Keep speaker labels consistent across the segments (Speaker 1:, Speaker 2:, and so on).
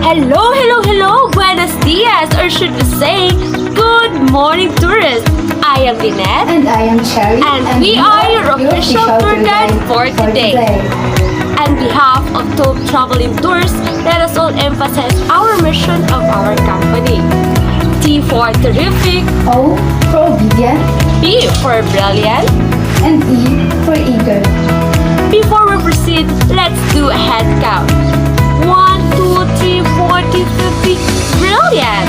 Speaker 1: Hello, buenos dias, or should we say, good morning, tourists. I am LENETH.
Speaker 2: And I am Cherry.
Speaker 1: And we are your official tour guide for today. On behalf of Top Traveling Tours, let us all emphasize our mission of our company. T for terrific,
Speaker 2: O for obedient,
Speaker 1: B for brilliant,
Speaker 2: and E for eager.
Speaker 1: Before we proceed, let's do a head count. 1, 2, 3, 40, 50. Brilliant!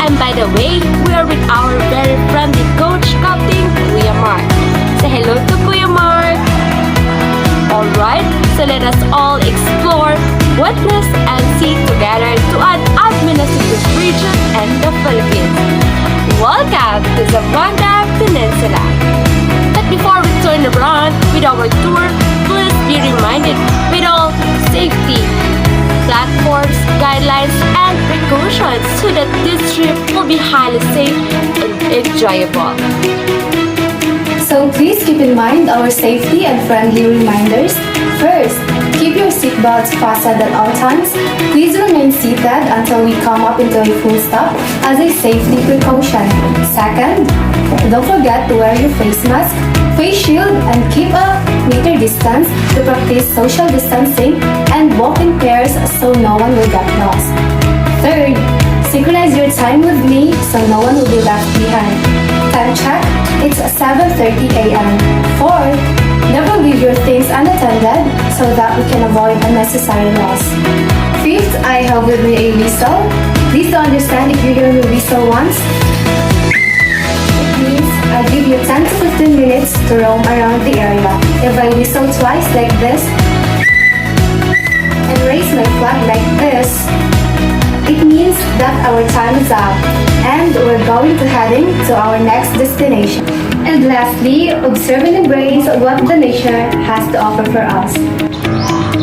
Speaker 1: And by the way, we are with our very friendly coach, Captain Kuya Mark. Say hello to Kuya Mark. Alright, so let us all explore, witness, and see together to an administrative region and the Philippines. Welcome to Zamboanga Peninsula. But before we turn around with our tour, please be reminded with all safety, platforms, guidelines, and precautions so that this trip will be highly safe and enjoyable.
Speaker 2: So please keep in mind our safety and friendly reminders. First, keep your seatbelts fastened at all times. Please remain seated until we come up into a full stop as a safety precaution. Second, don't forget to wear your face mask, face shield, and keep a meter distance to practice social distancing and walk in pairs so no one will get lost. Third, synchronize your time with me so no one will be left behind. Time check, it's 7:30 a.m. Fourth, never leave your things unattended so that we can avoid unnecessary loss. Fifth, I have with me a whistle. Please don't understand if you hear me whistle once. It means I'll give you 10 to 15 minutes to roam around the area. If I whistle twice like this and raise my flag like this, it means that our time is up and we're going to heading to our next destination. And lastly, observe and embrace what the nature has to offer for us.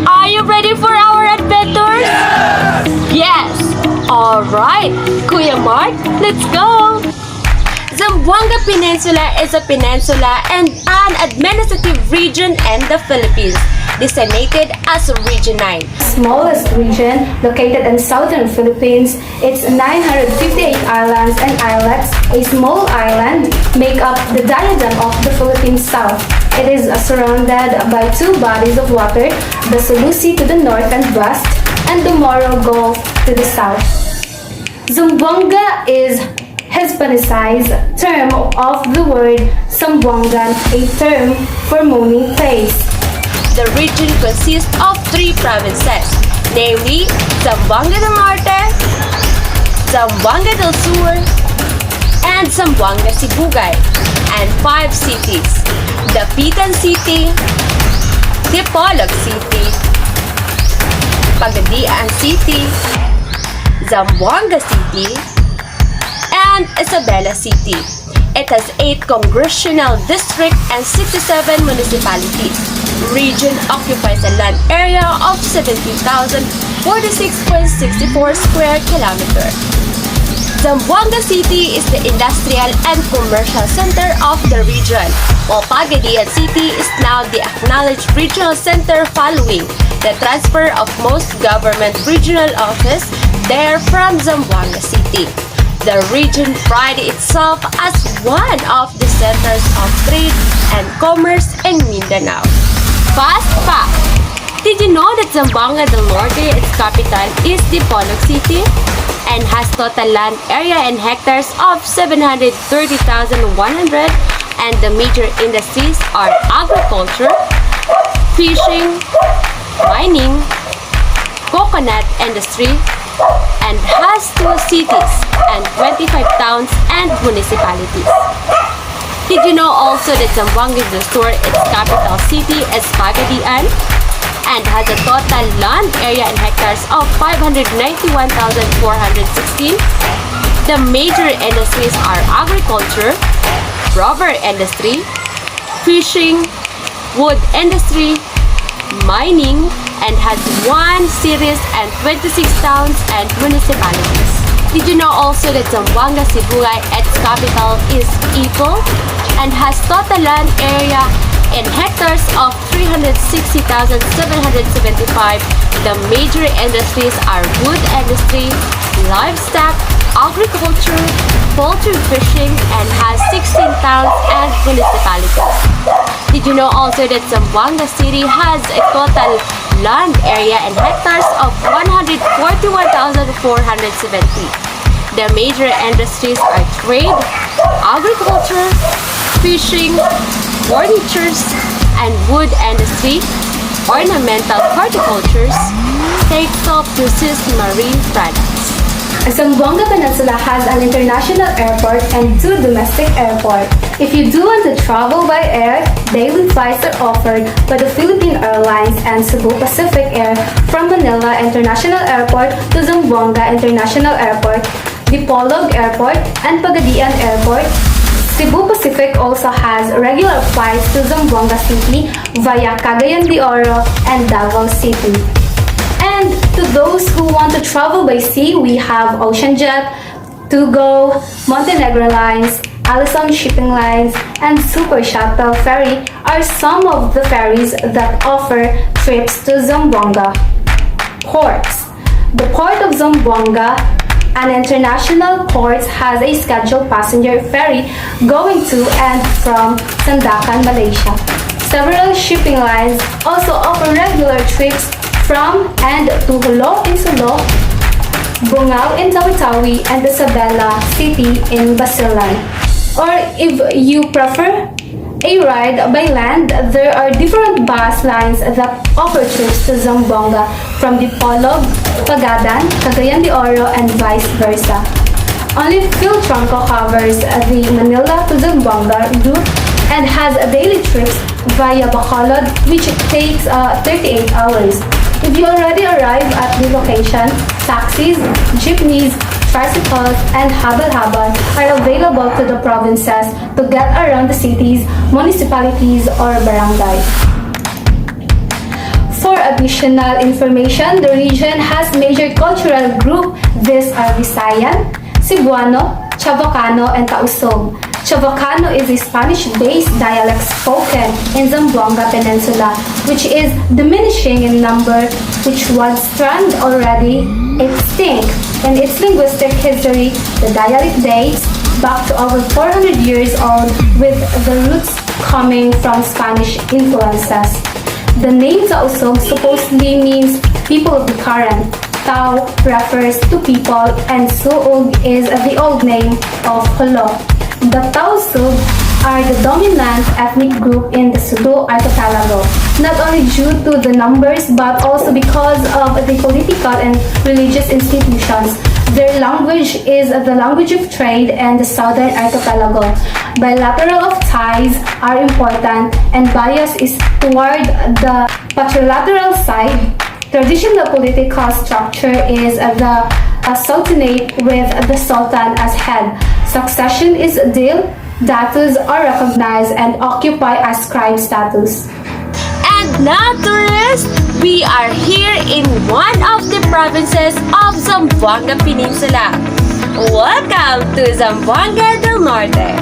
Speaker 1: Are you ready for our adventures? Yes! Alright, Kuya Mark, let's go! Zamboanga Peninsula is a peninsula and an administrative region in the Philippines, designated as Region 9.
Speaker 2: Smallest region located in southern Philippines, it's 958 islands and islets. A small island make up the diadem of the Philippine South. It is surrounded by two bodies of water, the Sulu Sea to the north and west, and the Moro Gulf to the south. Zamboanga is Hispanicized term of the word Zamboangan, a term for moaning place.
Speaker 1: The region consists of 3 provinces, namely Zamboanga del Norte, Zamboanga del Sur, and Zamboanga Sibugay, and 5 cities: Dapitan City, Dipolog City, Pagadian City, Zamboanga City, and Isabela City. It has 8 congressional districts and 67 municipalities. Region occupies a land area of 17,046.64 square kilometers. Zamboanga City is the industrial and commercial center of the region, while Pagadian City is now the acknowledged regional center following the transfer of most government regional office there from Zamboanga City. The region prides itself as one of the centers of trade and commerce in Mindanao. Fast fact! Did you know that Zamboanga del Norte, its capital, is Dipolog City and has total land area in hectares of 730,100, and the major industries are agriculture, fishing, mining, coconut industry, and has 2 cities and 25 towns and municipalities. Did you know also that Zamboanga del Sur, its capital city, is Pagadian and has a total land area in hectares of 591,416? The major industries are agriculture, rubber industry, fishing, wood industry, mining, and has 1 cities and 26 towns and municipalities. Did you know also that Zamboanga Sibugay, its capital, is Ipoh and has total land area In hectares of 360,775, the major industries are wood industry, livestock, agriculture, poultry fishing, and has 16 towns and municipalities. Did you know also that Zamboanga City has a total land area in hectares of 141,470? The major industries are trade, agriculture, fishing, furnitures, and wood industry, ornamental horticultures, take soft-processed marine products.
Speaker 2: Zamboanga Peninsula has an international airport and 2 domestic airports. If you do want to travel by air, daily flights are offered by the Philippine Airlines and Cebu Pacific Air from Manila International Airport to Zamboanga International Airport, Dipolog Airport, and Pagadian Airport. Cebu Pacific also has regular flights to Zamboanga City via Cagayan de Oro and Davao City. And to those who want to travel by sea, we have OceanJet, Tugo, Montenegro Lines, Alison Shipping Lines, and Super Shuttle Ferry are some of the ferries that offer trips to Zamboanga. Ports. The Port of Zamboanga, an international port, has a scheduled passenger ferry going to and from Sandakan, Malaysia. Several shipping lines also offer regular trips from and to Hulo in Sulu, Bungao in Tawi-Tawi, and Isabela City in Basilan. Or if you prefer a ride by land, there are different bus lines that offer trips to Zamboanga from Dipolog, Pagadan, Cagayan de Oro, and vice versa. Only Philtronco covers the Manila to Zamboanga route and has daily trips via Bacolod, which takes 38 hours. If you already arrive at the location, taxis, jeepneys, tricycles, and habal-habal are available to the provinces to get around the cities, municipalities, or barangays. For additional information, the region has major cultural groups. These are Visayan, Cebuano, Chavacano, and Tausog. Chavacano is a Spanish-based dialect spoken in Zamboanga Peninsula, which is diminishing in number, which was termed already extinct. In its linguistic history, the dialect dates back to over 400 years old, with the roots coming from Spanish influences. The name Tausog supposedly means people of the current. Tao refers to people, and Suog is the old name of Hulo. The Tausug are the dominant ethnic group in the Sulu archipelago, not only due to the numbers but also because of the political and religious institutions. Their language is the language of trade in the southern archipelago. Bilateral ties are important, and bias is toward the patrilateral side. Traditional political structure is the sultanate with the sultan as head. Succession is deal, datus are recognized and occupy ascribed status.
Speaker 1: And now, tourists, we are here in one of the provinces of Zamboanga Peninsula. Welcome to Zamboanga del Norte.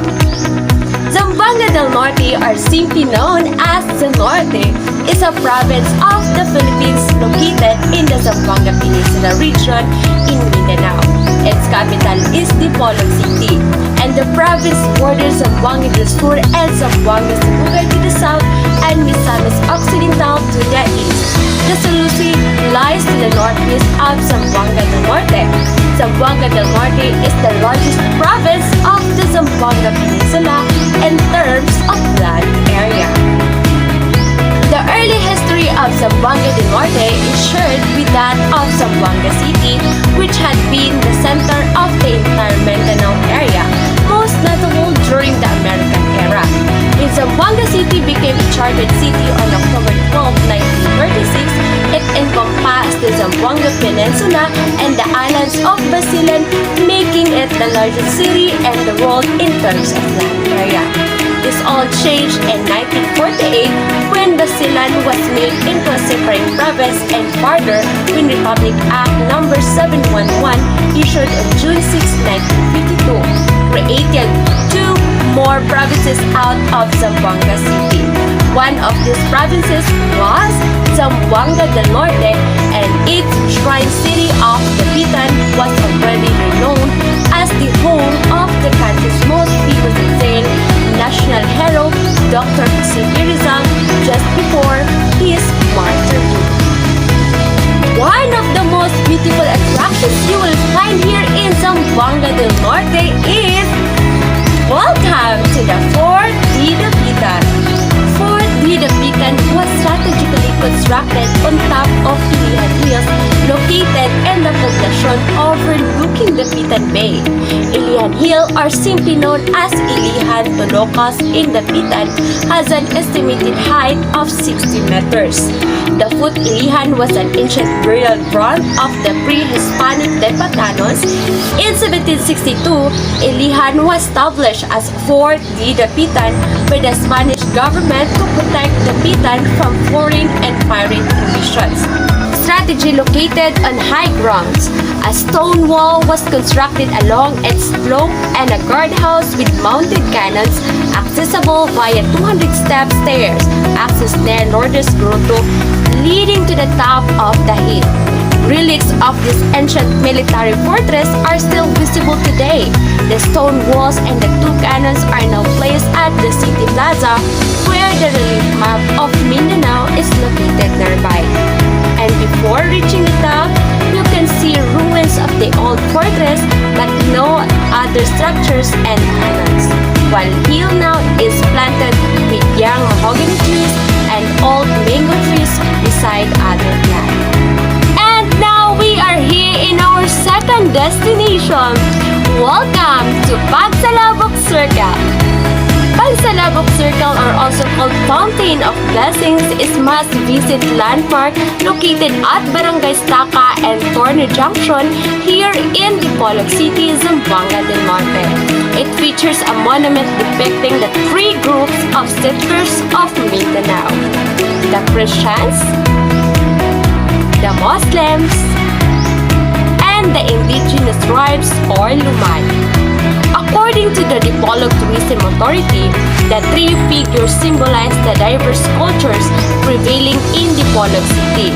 Speaker 1: Zamboanga del Norte, or simply known as the Norte, is a province of the Philippines located in the Zamboanga Peninsula region in Mindanao. Its capital is Dipolog City, and the province borders Zamboanga del Sur and Zamboanga Sebuga to the south and Misamis Occidental to the east. The Sulu Sea lies to the northeast of Zamboanga del Norte. Zamboanga del Norte is the largest province of the Zamboanga Peninsula in terms of land area. The early history of Zamboanga del Norte is shared with that of Zamboanga City, which had been the center of the entire Mindanao area, most notable during the American era. When Zamboanga City became a chartered city on October 12, 1936, it encompassed the Zamboanga Peninsula and the islands of Basilan, making it the largest city in the world in terms of land area. This all changed in 1948 when Basilan was made into a separate province, and further when Republic Act No. 711 issued on June 6, 1952 created 2 more provinces out of Zamboanga City. One of these provinces was Zamboanga del Norte, and its shrine city of Dapitan was already renowned as the home of the country's most famous insane national hero, Dr. Jose Rizal, just before his martyrdom. One of the most beautiful attractions you will find here in Zamboanga del Norte is welcome to the Fort de Dapitan. Fort de Dapitan was strategically constructed on top of Ilihan Hills, located in the poblacion overlooking Dapitan Bay. Ilihan Hill, or simply known as Ilihan Tolocos in Dapitan, has an estimated height of 60 meters. The Fort Ilihan was an ancient burial ground of the pre-Hispanic Dapatanos. In 1762, Ilihan was established as Fort de Dapitan by the Spanish government to protect Dapitan from foreign and pirate invasions. Strategy located on high grounds. A stone wall was constructed along its slope and a guardhouse with mounted cannons accessible via 200-step stairs access near Lourdes Grotto leading to the top of the hill. Relics of this ancient military fortress are still visible today. The stone walls and the two cannons are now placed at the City Plaza, where the relief map of Mindanao is located nearby. And before reaching the top, you can see ruins of the old fortress but no other structures and cannons. While hill now is planted with young mahogany trees and old mango trees beside other plants. And now we are here in our second destination. Welcome to Pagsalabok Circle. Pagsalabok Circle, or also called Fountain of Blessings, is must-visit landmark located at Barangay Estaca and Torne Junction here in Dipolog City, Zamboanga del Norte. It features a monument depicting the three groups of settlers of Mindanao: the Christians, the Muslims, and the indigenous tribes or Lumad. According to the Dipolog Tourism Authority, the three figures symbolize the diverse cultures prevailing in Dipolog City.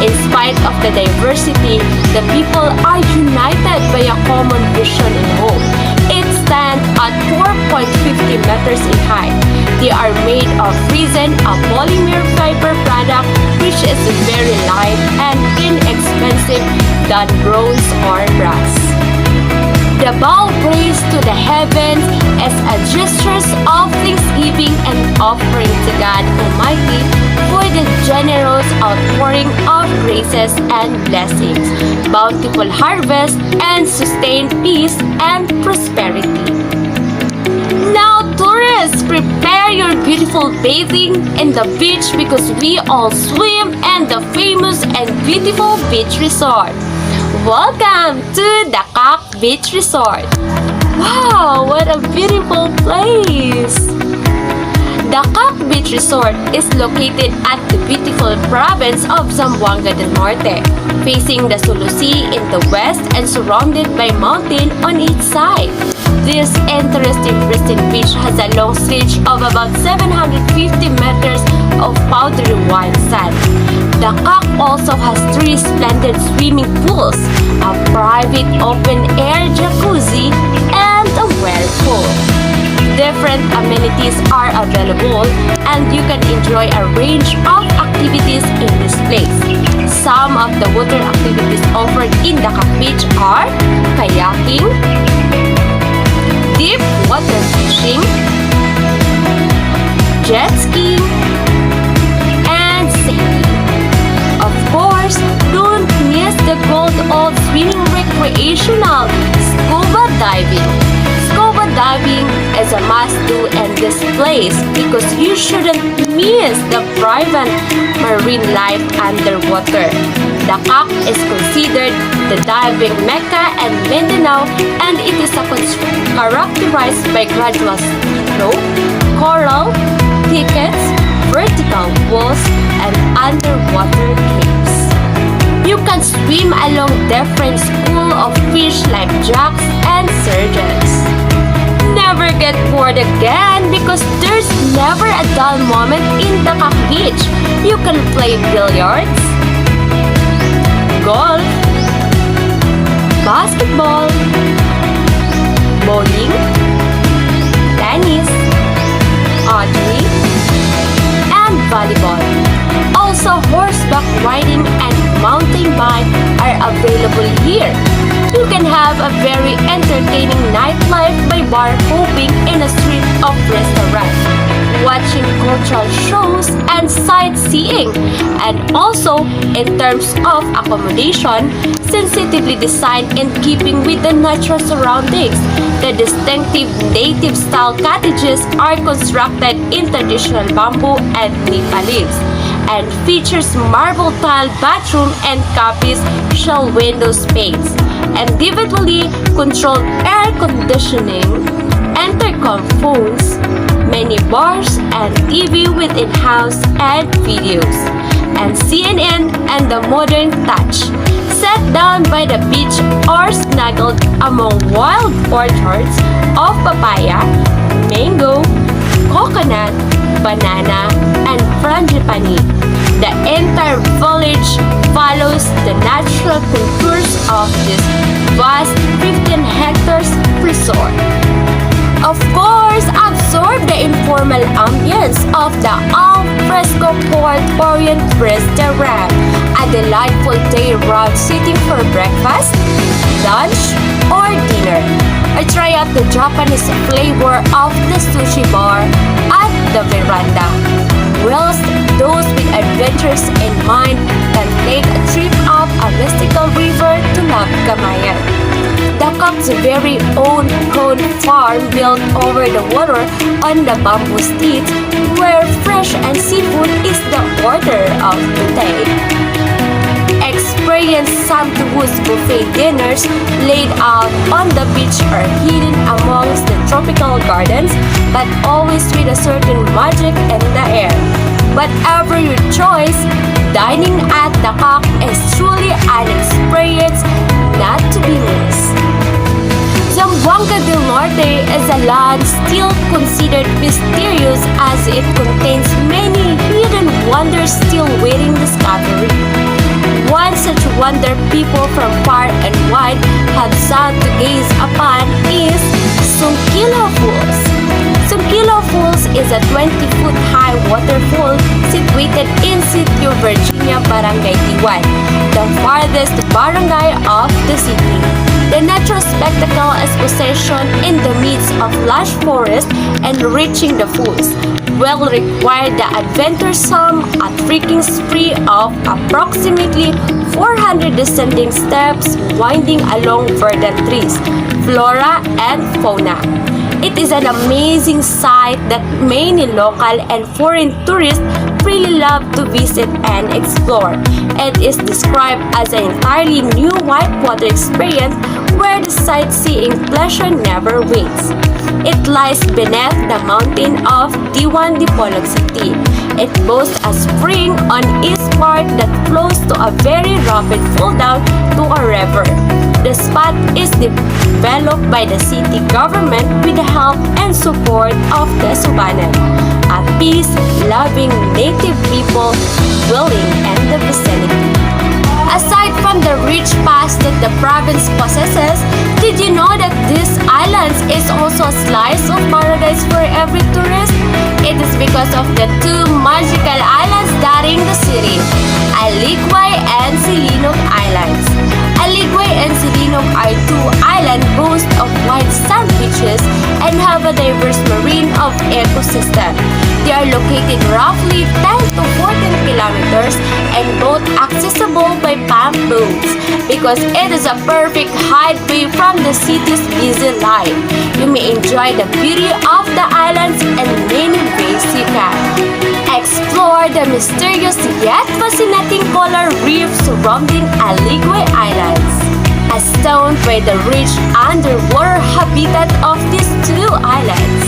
Speaker 1: In spite of the diversity, the people are united by a common vision and hope. It stands at 4.50 meters in height. They are made of resin, a polymer fiber product which is very light and inexpensive than bronze or brass. The bow raised to the heavens as a gesture of thanksgiving and offering to God Almighty for the generous outpouring of graces and blessings, bountiful harvest, and sustained peace and prosperity. Now, tourists, prepare your beautiful bathing in the beach because we all swim in the famous and beautiful beach resort. Welcome to the Kak Beach Resort. Wow, what a beautiful place! The Kak Beach Resort is located at the beautiful province of Zamboanga del Norte, facing the Sulu Sea in the west and surrounded by mountain on each side. This interesting pristine beach has a long stretch of about 750 meters of powdery white sand. The Kak also has 3 splendid swimming pools, a private open-air jacuzzi, and a whirlpool. Different amenities are available and you can enjoy a range of activities in this place. Some of the water activities offered in the Kak Beach are kayaking, deep water fishing, jet skiing, and sailing. Of course, don't miss the old swimming recreational scuba diving. Scuba diving is a must-do in this place because you shouldn't miss the vibrant marine life underwater. The Kak is considered the diving mecca in Mindanao, and it is characterized by gradual slope, coral, thickets, vertical walls, and underwater caves. You can swim along different schools of fish like jacks and sturgeons. never get bored again because there's never a dull moment in the beach. You can play billiards, golf, basketball, bowling, tennis, archery, and volleyball. Also, horseback riding and mountain bike are available here. You can have a very entertaining nightlife by bar hopping in a street of restaurants, watching cultural shows and sightseeing. And also, in terms of accommodation, sensitively designed in keeping with the natural surroundings. The distinctive native-style cottages are constructed in traditional bamboo and nipa leaves, and features marble tile bathroom and copies shell window space, individually controlled air conditioning, intercom phones, many bars and TV with in-house and videos, and CNN and the modern touch. Set down by the beach or snuggled among wild orchards of papaya, mango, coconut, banana, and frangipani. The entire village follows the natural contours of this vast 15 hectares resort. Of course, absorb the informal ambience of the al fresco Port Orient restaurant, a delightful day-round sitting for breakfast, lunch, or dinner. Or try out the Japanese flavor of the sushi bar at the veranda. Whilst those with adventures in mind can take a trip up a mystical river to Labcamayan. The Cup's very own cone farm built over the water on the bamboo steeds, where fresh and seafood is the order of the day. Experience sumptuous buffet dinners laid out on the beach or hidden amongst the tropical gardens, but always with a certain magic in the air. Whatever your choice, dining at the Cup is truly an experience not to be missed. Zamboanga del Norte is a land still considered mysterious as it contains many hidden wonders still waiting discovery. One such wonder people from far and wide have sought to gaze upon is Sungkilo Falls. Sungkilo Falls is a 20-foot high waterfall situated in Sitio Virginia, Barangay Tiwan, the farthest barangay of the city. The natural spectacle is positioned in the midst of lush forest, and reaching the falls will require the adventuresome a trekking spree of approximately 400 descending steps winding along verdant trees, flora, and fauna. It is an amazing sight that many local and foreign tourists really love to visit and explore. It is described as an entirely new whitewater experience where the sightseeing pleasure never waits. It lies beneath the mountain of Diwan Dipolog City. It boasts a spring on its part that flows to a very rapid fall down to a river. The spot is developed by the city government with the help and support of the Subanan, a peace-loving native people dwelling in the vicinity. Aside from the rich past that the province possesses, did you know that this island is also a slice of paradise for every tourist? It is because of the two magical islands dotting the city, Aligway and Silinog Islands. Aligway and Silinog are two islands boast of white sand beaches and have a diverse marine of ecosystem. They are located roughly 10 to 14 kilometers and both accessible by pump boats because it is a perfect hideaway from the city's busy life. You may enjoy the beauty of the islands in many ways you can. Explore the mysterious yet fascinating coral reef surrounding Aligway Islands, astounded by the rich underwater habitat of these two islands.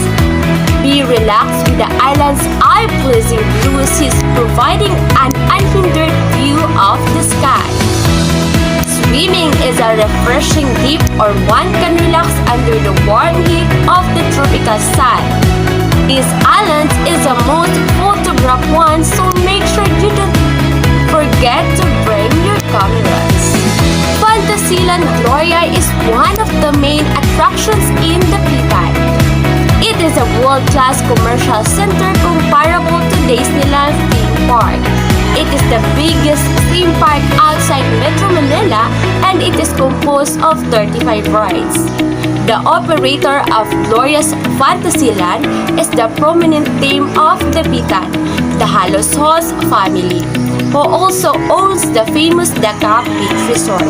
Speaker 1: Be relaxed with the island's eye-pleasing blue seas providing an unhindered view of the sky. Swimming is a refreshing dip or one can relax under the warm heat of the tropical sun. These islands is the most photographed one, so make sure you don't forget to bring your cameras. Fantasyland Gloria is one of the main attractions in the Pitan. It is a world-class commercial center comparable to Disneyland theme park. It is the biggest theme park outside Metro Manila and it is composed of 35 rides. The operator of Gloria's Fantasyland is the prominent theme of the Pitan, the Halos Hos family, who also owns the famous Dakar Beach Resort.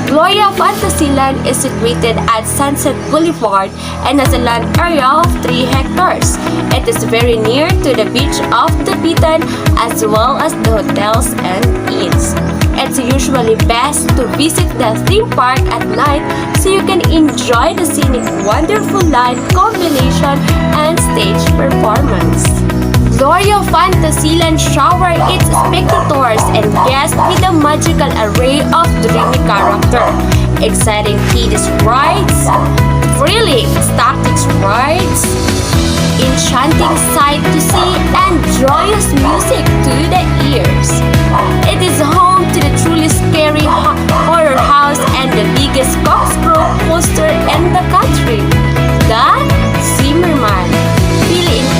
Speaker 1: Gloria Fantasyland is situated at Sunset Boulevard and has a land area of 3 hectares. It is very near to the beach of the Pitan as well as the hotels and inns. It's usually best to visit the theme park at night so you can enjoy the scenic wonderful light combination and stage performance. Gloria Fantasyland shower its spectators and guests with a magical array of dreamy character, exciting kids rides, thrilling tactics rides, enchanting sight to see, and joyous music to the ears. It is home to the truly scary horror house and the biggest corkscrew coaster in the country, the Zimmerman.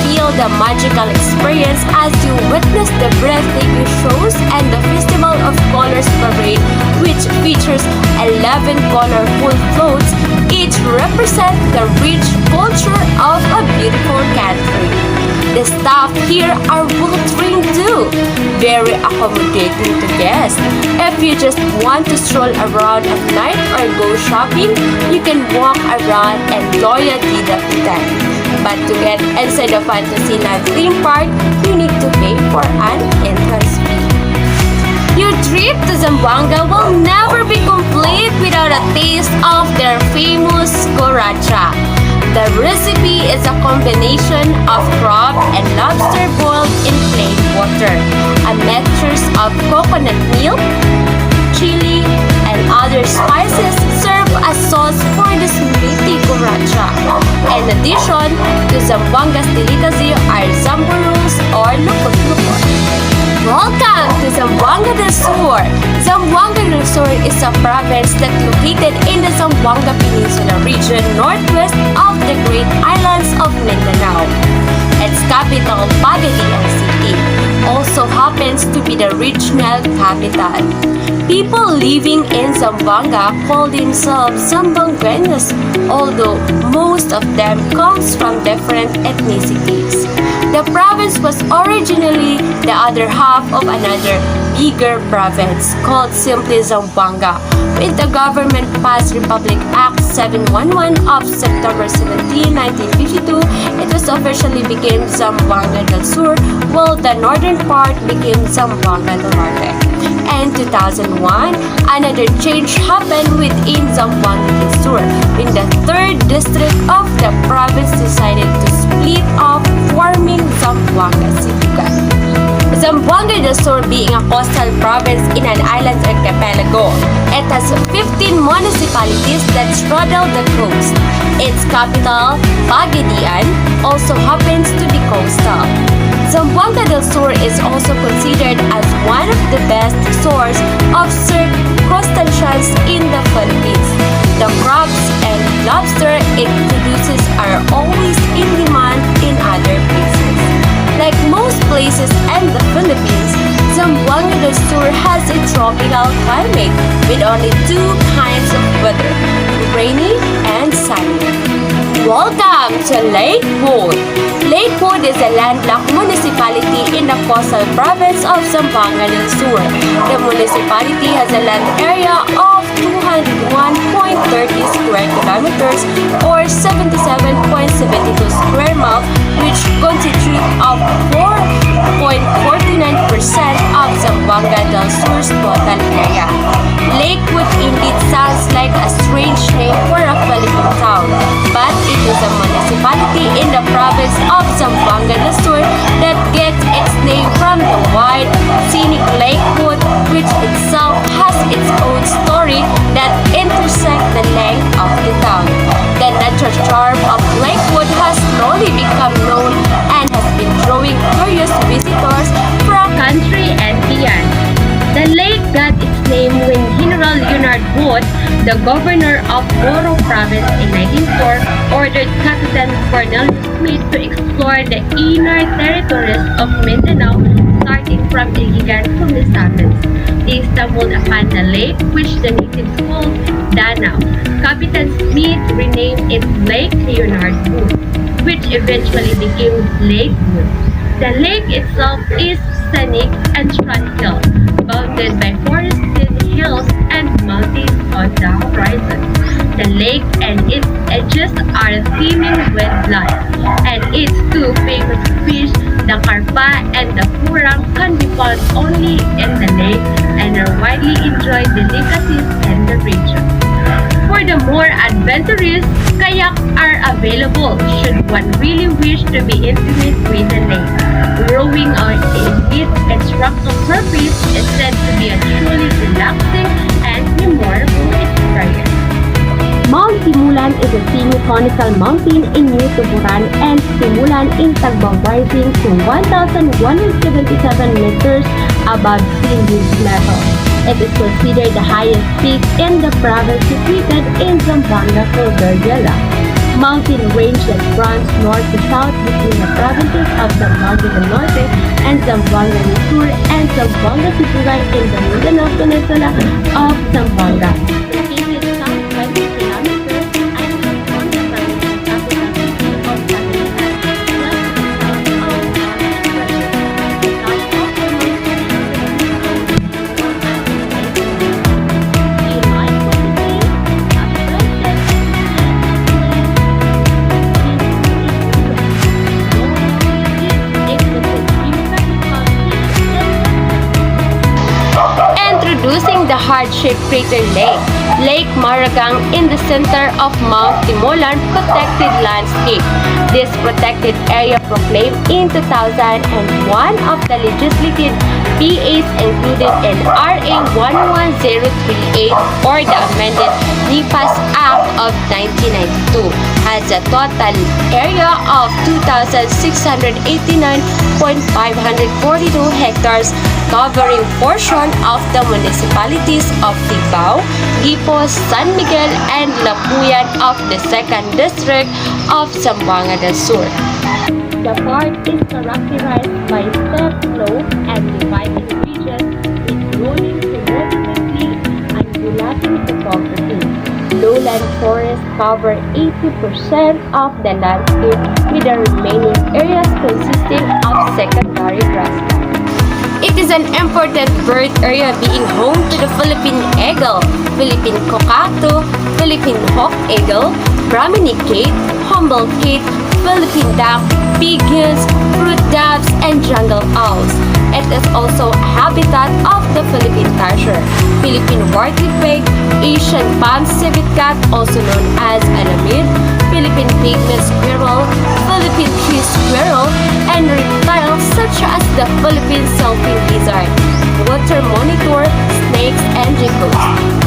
Speaker 1: Feel the magical experience as you witness the breathtaking shows and the Festival of Colors parade, which features 11 colorful floats, each represent the rich culture of a beautiful country. The staff here are well-trained too, very accommodating to guests. If you just want to stroll around at night or go shopping, you can walk around and Gloria the Pitan. But to get inside the Fantasyland theme park, you need to pay for an entrance fee. Your trip to Zamboanga will never be complete without a taste of their famous sriracha. The recipe is a combination of crab and lobster boiled in plain water, a mixture of coconut milk, chili, and other spices serve as sauce for this meaty sriracha. In addition to Zamboanga's delicacy are zamburus or lukot-lukot. Welcome to Zamboanga del Sur. Zamboanga del Sur is a province that's located in the Zamboanga Peninsula region northwest of the Great Islands of Mindanao. Its capital, Pagadian City, also happens to be the regional capital. People living in Zamboanga call themselves Zamboangueños, although most of them comes from different ethnicities. The province was originally the other half of another bigger province called simply Zamboanga. With the government passed Republic Act 711 of September 17, 1952, it was officially became Zamboanga del Sur, while the northern part became Zamboanga del Norte. In 2001, another change happened within Zamboanga del Sur when the 3rd district of the province decided to split off, forming Zamboanga City. Zamboanga del Sur being a coastal province in an island archipelago, it has 15 municipalities that straddle the coast. Its capital, Pagadian, also happens to be coastal. Zamboanga del Sur is also considered as one of the best source of surf crustaceans in the Philippines. The crabs and lobster it produces are always in demand in other places. Like most places in the Philippines, Zamboanga del Sur has a tropical climate with only 2 kinds of weather, rainy and sunny. Welcome to Lakewood. Lakewood is a landlocked municipality in the coastal province of Zamboanga del Sur. The municipality has a land area of 201.30 square kilometers or 77.72 square miles, which constitute of 4.49% of Zamboanga del Sur's total area. Lakewood indeed sounds like a strange name for a Philippine town, but it is a municipality in the province of Zamboanga del Sur that gets its name from the wide, scenic Lakewood, which itself has its own story governor of Moro Province in 1904, ordered Captain Cornelius Smith to explore the inner territories of Mindanao, starting from Iligan to Misamis. They stumbled upon the lake, which the natives called Danao. Captain Smith renamed it Lake Leonard Wood, which eventually became Lake Wood. The lake itself is scenic and tranquil, bounded by forested hills and mountains on the horizon. The lake and its edges are teeming with life, and its two famous fish, the karpa and the purang, can be found only in the lake and are widely enjoyed delicacies in the region. For the more adventurous, kayak are available should one really wish to be intimate with the lake. Rowing on its instructional purpose is said to be a truly relaxing and memorable experience. Mount Timulan is a semi-conical mountain in New Tuburan and Timulan in Tagbang rising to 1,177 meters above sea level. It is considered the highest peak in the province situated in Zamboanga, Cordillera. Mountain range that runs north to south between the provinces of Zamboanga del Norte and Zamboanga del Sur and Zamboanga Sibuyan in the Mindanao Peninsula of Zamboanga. Located south 20 kilometers and on the provincial capital city of Peninsula, just south of Introducing the heart-shaped crater lake, Lake Maragang in the center of Mount Timolan protected landscape. This protected area proclaimed in 2001 of the legislative PAs included in RA 11038 or the amended NIPAS Act of 1992 has a total area of 2,689.542 hectares covering portion of the municipalities of Tibao, Ipoh, San Miguel, and Lapuyan of the 2nd District of Zamboanga del Sur. The park is characterized by steep slopes and dividing regions with rolling to moderately undulating topography. Lowland forests cover 80% of the landscape, with the remaining areas consisting of secondary grasslands. It is an important bird area being home to the Philippine eagle, Philippine cockatoo, Philippine hawk eagle, Brahminy kate, humble kate, Philippine duck, pigeons, fruit doves, and jungle owls. It is also a habitat of the Philippine tarsier, Philippine warty pig, Asian palm civet cat, also known as alamid, Philippine pygmy squirrel, Philippine tree squirrel, and reptiles such as the Philippine selfie lizard, water monitor, snakes, and geckos.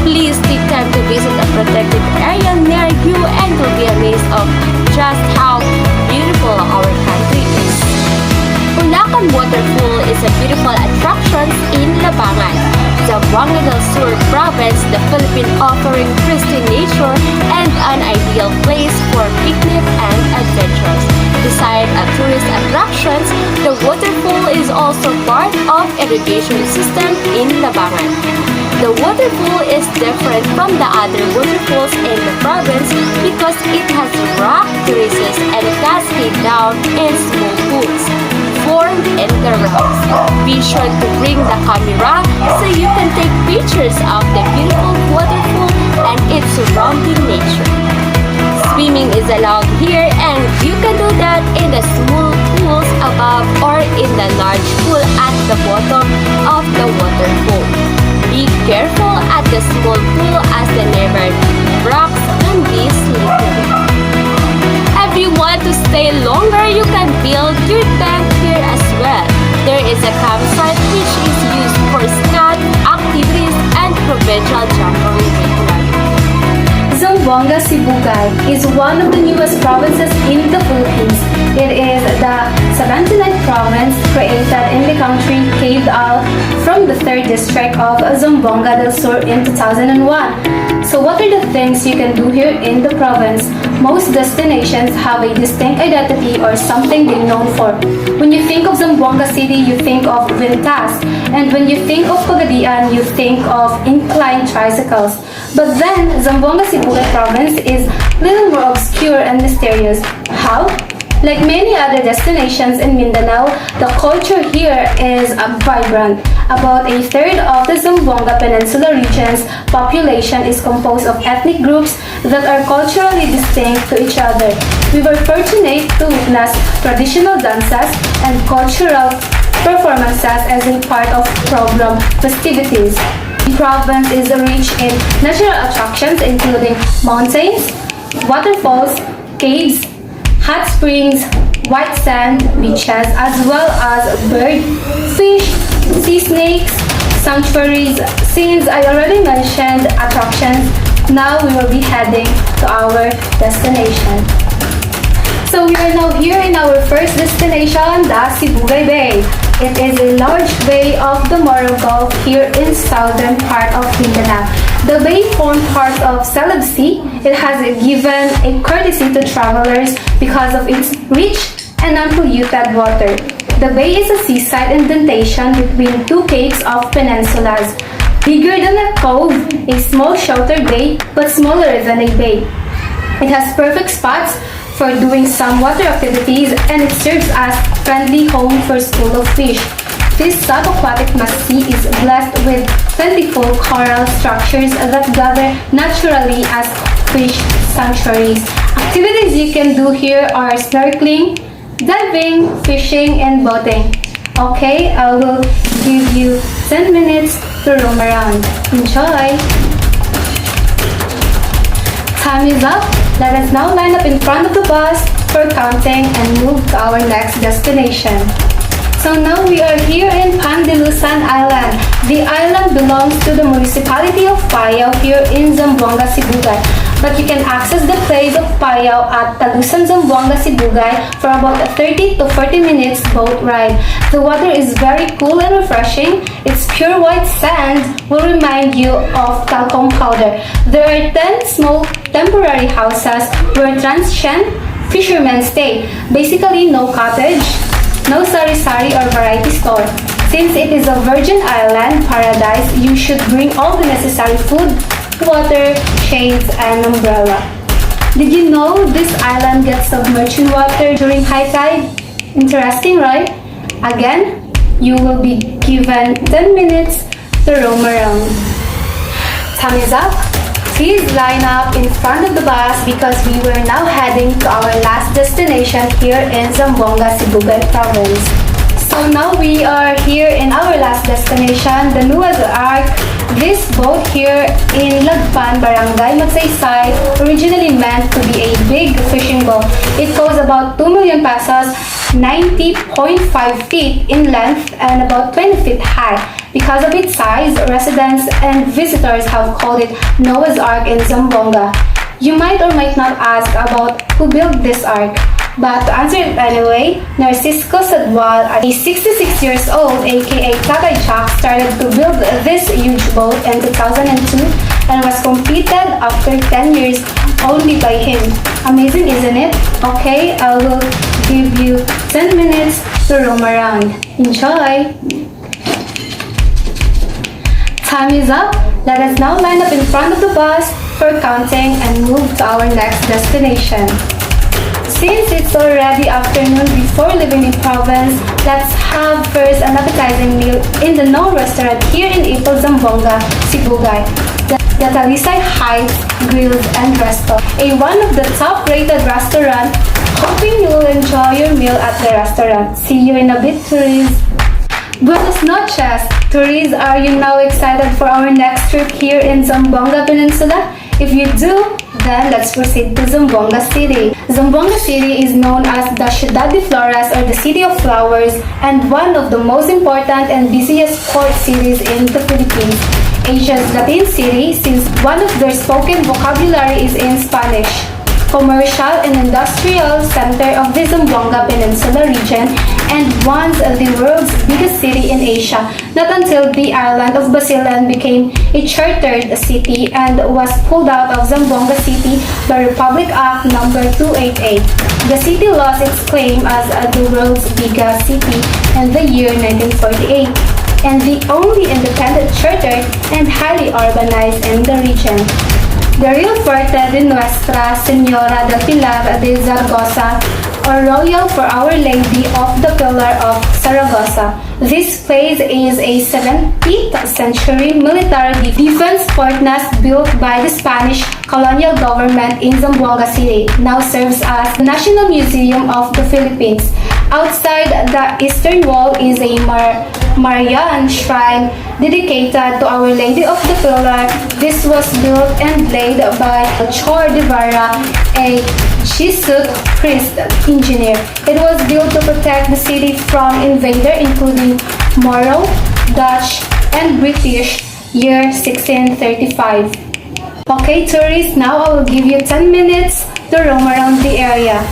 Speaker 1: Please take time to visit a protected area near you and you'll be amazed of just how beautiful our country is. Bulacan Waterfall is a beautiful attraction in Labangan, Zamboanga del Sur province, the Philippines, offering pristine nature and an ideal place for picnic and adventures. Beside tourist attractions, the waterfall is also part of irrigation system in Labangan. The waterfall is different from the other waterfalls in the province because it has rock terraces and cascade down in small pools formed in the rocks. Be sure to bring the camera so you can take pictures of the beautiful waterfall and its surrounding nature. Swimming is allowed here and you can do that in the small pools above or in the large pool at the bottom of the waterfall. Be careful at the small pool as the neighboring rocks can be slippery. If you want to stay longer, you can build your tent here as well. There is a campsite which is used for scout activities and provincial jamboree rituals.
Speaker 2: Zamboanga Sibugay is one of the newest provinces in the Philippines. It is the 79th province created in the country, carved out from the 3rd district of Zamboanga del Sur in 2001. So what are the things you can do here in the province? Most destinations have a distinct identity or something they're known for. When you think of Zamboanga City, you think of Vintas. And when you think of Pagadian, you think of inclined tricycles. But then, Zamboanga Sibugay province is a little more obscure and mysterious. How? Like many other destinations in Mindanao, the culture here is vibrant. About a third of the Zamboanga Peninsula region's population is composed of ethnic groups that are culturally distinct to each other. We were fortunate to witness traditional dances and cultural performances as a part of program festivities. The province is rich in natural attractions including mountains, waterfalls, caves, hot springs, white sand beaches, as well as bird, fish, sea snakes, sanctuaries. Since I already mentioned attractions, now we will be heading to our destination. So we are now here in our first destination, the Sibugay Bay. It is a large bay of the Moro Gulf here in southern part of Mindanao. The bay forms part of Celeb Sea. It has given a courtesy to travelers because of its rich and unpolluted water. The bay is a seaside indentation between two capes of peninsulas. Bigger than a cove, a small sheltered bay, but smaller than a bay. It has perfect spots for doing some water activities, and it serves as friendly home for school of fish. This subaquatic sea is blessed with plentiful coral structures that gather naturally as fish sanctuaries. Activities you can do here are snorkeling, diving, fishing, and boating. Okay, I will give you 10 minutes to roam around. Enjoy! Time is up. Let us now line up in front of the bus for counting and move to our next destination. So now we are here in Pandilusan Island. The island belongs to the municipality of Payao here in Zamboanga, Sibugay. But you can access the place of Payao at Talusan, Zamboanga, Sibugay for about a 30 to 40 minutes boat ride. The water is very cool and refreshing. Its pure white sand will remind you of talcum powder. There are 10 small temporary houses where transient fishermen stay. Basically no cottage, no sari-sari or variety store. Since it is a virgin island paradise, you should bring all the necessary food, water, shades, and umbrella. Did you know this island gets submerged in water during high tide? Interesting, right? Again, you will be given 10 minutes to roam around. Time is up. Please line up in front of the bus because we were now heading to our last destination here in Zamboanga, Sibugay province. So now we are here in our last destination, the Noah's Ark. This boat here in Lagpan, Barangay Magsaysay, originally meant to be a big fishing boat. It costs about 2 million pesos, 90.5 feet in length and about 20 feet high. Because of its size, residents and visitors have called it Noah's Ark in Zamboanga. You might or might not ask about who built this ark. But to answer it anyway, Narcisco Sadwal, at 66 years old, aka Tatay Chak, started to build this huge boat in 2002 and was completed after 10 years only by him. Amazing, isn't it? Okay, I will give you 10 minutes to roam around. Enjoy! Time is up. Let us now line up in front of the bus for counting and move to our next destination. Since it's already afternoon before leaving the province, let's have first an appetizing meal in the known restaurant here in Ipil, Zamboanga, Sibugay, the Talisay Heights Grills and Resto, one of the top-rated restaurants. Hoping you will enjoy your meal at the restaurant. See you in a bit, tourists. Buenos noches, tourists. Are you now excited for our next trip here in Zamboanga Peninsula? If you do, then let's proceed to Zamboanga City. Zamboanga City is known as the Ciudad de Flores, or the City of Flowers, and one of the most important and busiest port cities in the Philippines. Asia's Latin city, since one of their spoken vocabulary is in Spanish. Commercial and industrial center of the Zamboanga Peninsula region, and once the world's biggest city in Asia, not until the island of Basilan became a chartered city and was pulled out of Zamboanga City by Republic Act No. 288. The city lost its claim as the world's biggest city in the year 1948 and the only independent chartered and highly urbanized in the region. The real Fuerte de Nuestra Señora del Pilar de Zaragoza, or Royal for Our Lady of the Pillar of Zaragoza. This place is a 17th century military defense fortress built by the Spanish colonial government in Zamboanga City. Now serves as the National Museum of the Philippines. Outside the eastern wall is a Marian shrine dedicated to Our Lady of the Pillar. This was built and laid by Chor de Vara, a Jesuit priest engineer. It was built to protect the city from invader including Moro, Dutch, and British year 1635. Okay, tourists, now I will give you 10 minutes to roam around the area.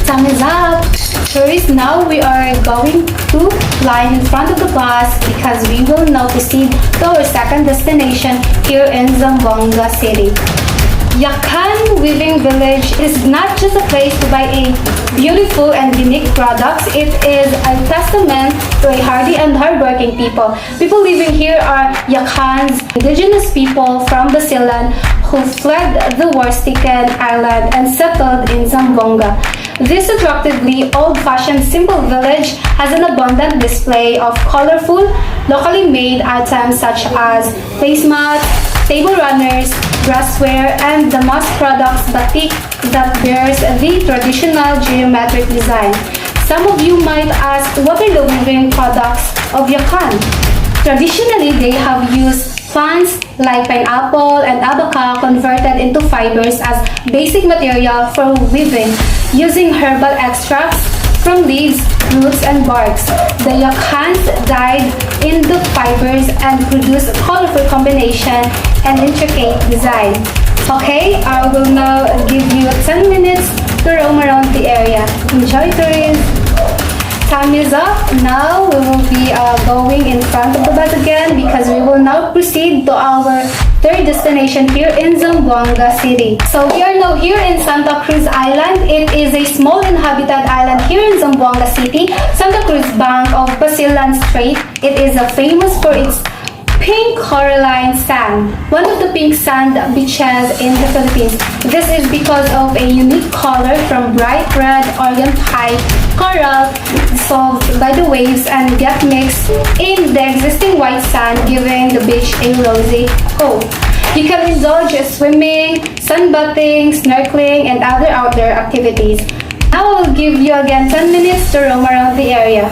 Speaker 2: Time is up! Tourists, now we are going to line in front of the bus because we will now proceed to our second destination here in Zamboanga City. Yakan Weaving Village is not just a place to buy a beautiful and unique products, it is a testament to a hardy and hardworking people. People living here are Yakans, indigenous people from Basilan who fled the war-stricken island and settled in Zamboanga. This attractively old-fashioned simple village has an abundant display of colorful, locally made items such as placemats, table runners, brassware, and the mass products batik that bears the traditional geometric design. Some of you might ask, what are the weaving products of Yakan? Traditionally, they have used plants like pineapple and abaca converted into fibers as basic material for weaving using herbal extracts from leaves, roots, and barks. The Yakans dyed in the fibers and produced colorful combination and intricate design. Okay, I will now give you 10 minutes to roam around the area. Enjoy, tourists! Time is up. Now we will be going in front of the bus again because we will now proceed to our third destination here in Zamboanga City. So we are now here in Santa Cruz Island. It is a small inhabited island here in Zamboanga City, Santa Cruz bank of Basilan Strait. It is famous for its pink coralline sand, one of the pink sand beaches in the Philippines. This is because of a unique color from bright red organ pipe coral dissolved by the waves and get mixed in the existing white sand, giving the beach a rosy coat. You can indulge in swimming, sunbathing, snorkeling, and other outdoor activities. Now I will give you again 10 minutes to roam around the area.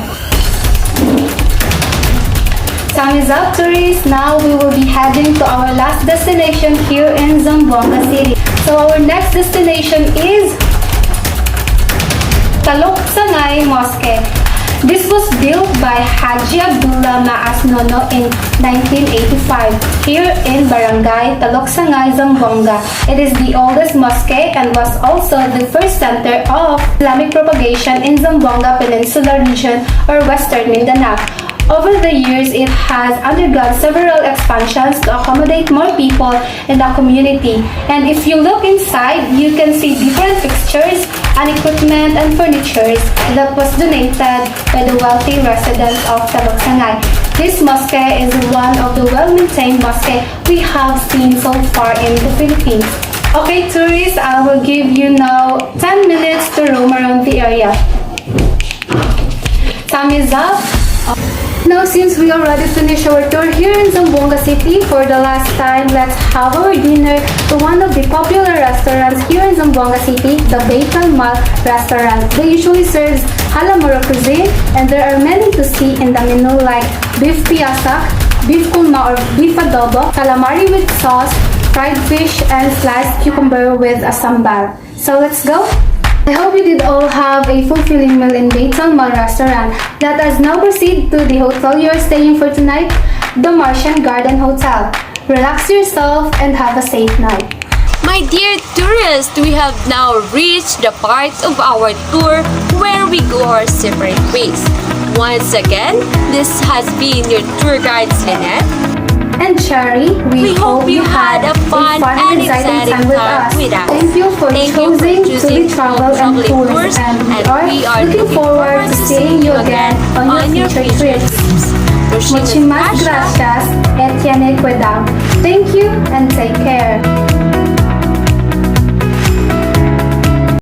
Speaker 2: Time is up, tourists. Now we will be heading to our last destination here in Zamboanga City. So our next destination is Talok-Sangay Mosque. This was built by Haji Abdullah Maas Nono in 1985 here in Barangay Talok-Sangay, Zamboanga. It is the oldest mosque and was also the first center of Islamic propagation in Zamboanga Peninsula region or Western Mindanao. Over the years, it has undergone several expansions to accommodate more people in the community. And if you look inside, you can see different fixtures and equipment and furniture that was donated by the wealthy residents of Talok-Sangay. This mosque is one of the well-maintained mosques we have seen so far in the Philippines. Okay, tourists, I will give you now 10 minutes to roam around the area. Time is up. Now, since we already finished our tour here in Zamboanga City, for the last time, let's have our dinner to one of the popular restaurants here in Zamboanga City, the Beit Al-Mal restaurant. They usually serve Halamuro cuisine, and there are many to see in the menu like beef piasak, beef kulma or beef adobo, calamari with sauce, fried fish, and sliced cucumber with a sambal. So let's go! I hope you did all have a fulfilling meal in Beit Al-Mal restaurant. Let us now proceed to the hotel you are staying for tonight, the Martian Garden Hotel. Relax yourself and have a safe night.
Speaker 1: My dear tourists, we have now reached the part of our tour where we go our separate ways. Once again, this has been your tour guides, Lynette.
Speaker 2: And Cherry, we hope you had a fun and exciting time with us. Thank you for choosing to be travel and tours, and we are looking forward to seeing you again on your future trips. Muchísimas gracias, Etienne Cuidado. Thank you and take care.